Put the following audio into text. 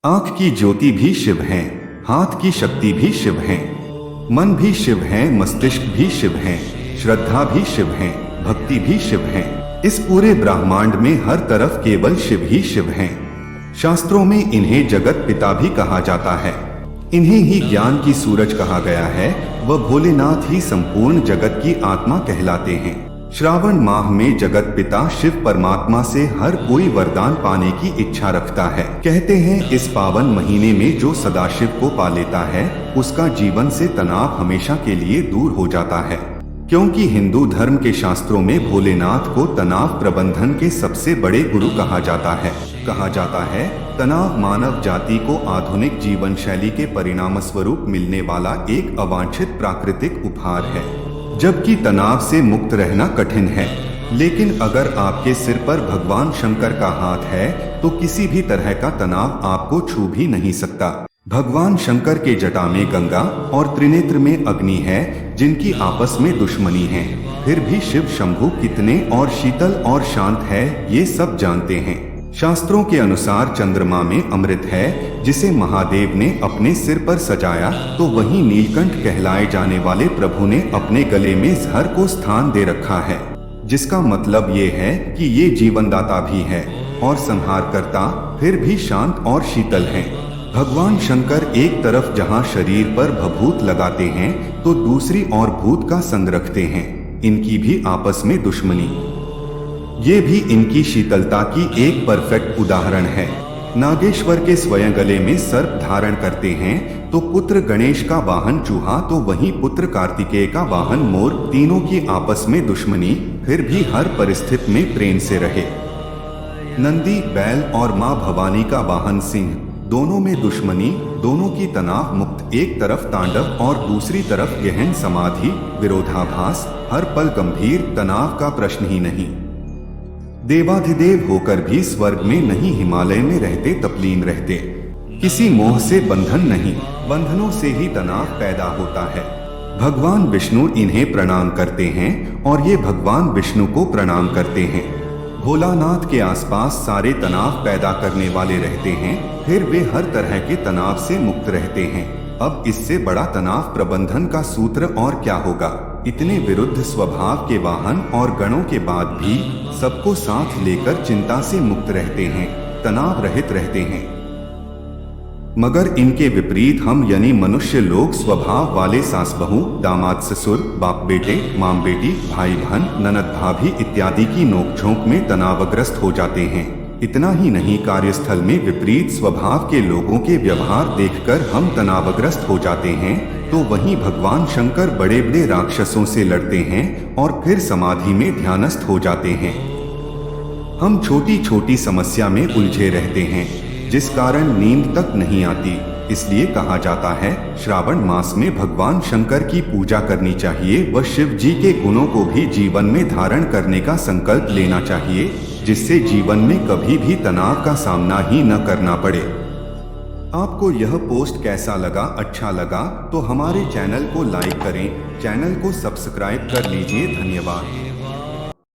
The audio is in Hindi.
आंख की ज्योति भी शिव है, हाथ की शक्ति भी शिव है, मन भी शिव है, मस्तिष्क भी शिव है, श्रद्धा भी शिव है, भक्ति भी शिव है। इस पूरे ब्रह्मांड में हर तरफ केवल शिव ही शिव हैं। शास्त्रों में इन्हें जगत पिता भी कहा जाता है। इन्हें ही ज्ञान की सूरज कहा गया है। वह भोलेनाथ ही संपूर्ण जगत की आत्मा कहलाते हैं। श्रावण माह में जगत पिता शिव परमात्मा से हर कोई वरदान पाने की इच्छा रखता है। कहते हैं इस पावन महीने में जो सदाशिव को पा लेता है उसका जीवन से तनाव हमेशा के लिए दूर हो जाता है, क्योंकि हिंदू धर्म के शास्त्रों में भोलेनाथ को तनाव प्रबंधन के सबसे बड़े गुरु कहा जाता है। कहा जाता है तनाव मानव जाति को आधुनिक जीवन शैली के परिणाम स्वरूप मिलने वाला एक अवांछित प्राकृतिक उपहार है, जबकि तनाव से मुक्त रहना कठिन है। लेकिन अगर आपके सिर पर भगवान शंकर का हाथ है तो किसी भी तरह का तनाव आपको छू भी नहीं सकता। भगवान शंकर के जटा में गंगा और त्रिनेत्र में अग्नि है, जिनकी आपस में दुश्मनी है। फिर भी शिव शंभु कितने और शीतल और शांत है ये सब जानते हैं। शास्त्रों के अनुसार चंद्रमा में अमृत है, जिसे महादेव ने अपने सिर पर सजाया, तो वहीं नीलकंठ कहलाए जाने वाले प्रभु ने अपने गले में जहर को स्थान दे रखा है, जिसका मतलब ये है कि ये जीवनदाता भी है और संहारकर्ता, फिर भी शांत और शीतल है। भगवान शंकर एक तरफ जहां शरीर पर भभूत लगाते हैं तो दूसरी ओर भूत का संग रखते हैं। इनकी भी आपस में दुश्मनी, ये भी इनकी शीतलता की एक परफेक्ट उदाहरण है। नागेश्वर के स्वयं गले में सर्प धारण करते हैं तो पुत्र गणेश का वाहन चूहा, तो वहीं पुत्र कार्तिकेय का वाहन मोर। तीनों की आपस में दुश्मनी, फिर भी हर परिस्थिति में प्रेम से रहे। नंदी बैल और माँ भवानी का वाहन सिंह, दोनों में दुश्मनी, दोनों की तनाव मुक्त। एक तरफ तांडव और दूसरी तरफ गहन समाधि, विरोधाभास, हर पल गंभीर, तनाव का प्रश्न ही नहीं। देवाधिदेव होकर भी स्वर्ग में नहीं, हिमालय में रहते तपलीन रहते। किसी मोह से बंधन नहीं, बंधनों से ही तनाव पैदा होता है। भगवान विष्णु इन्हें प्रणाम करते हैं और ये भगवान विष्णु को प्रणाम करते हैं। भोलानाथ के आसपास सारे तनाव पैदा करने वाले रहते हैं, फिर वे हर तरह के तनाव से मुक्त रहते हैं। अब इससे बड़ा तनाव प्रबंधन का सूत्र और क्या होगा। इतने विरुद्ध स्वभाव के वाहन और गणों के बाद भी सबको साथ लेकर चिंता से मुक्त रहते हैं, तनाव रहित रहते हैं। मगर इनके विपरीत हम यानी मनुष्य लोग स्वभाव वाले सास बहू, दामाद ससुर, बाप बेटे, माम बेटी, भाई बहन, ननद भाभी इत्यादि की नोकझोंक में तनावग्रस्त हो जाते हैं। इतना ही नहीं, कार्यस्थल में विपरीत स्वभाव के लोगों के व्यवहार देखकर हम तनावग्रस्त हो जाते हैं, तो वहीं भगवान शंकर बड़े बड़े राक्षसों से लड़ते हैं और फिर समाधि में ध्यानस्थ हो जाते हैं। हम छोटी छोटी समस्या में उलझे रहते हैं, जिस कारण नींद तक नहीं आती। इसलिए कहा जाता है श्रावण मास में भगवान शंकर की पूजा करनी चाहिए व शिव जी के गुणों को भी जीवन में धारण करने का संकल्प लेना चाहिए, जिससे जीवन में कभी भी तनाव का सामना ही न करना पड़े। आपको यह पोस्ट कैसा लगा? अच्छा लगा तो हमारे चैनल को लाइक करें, चैनल को सब्सक्राइब कर लीजिए। धन्यवाद।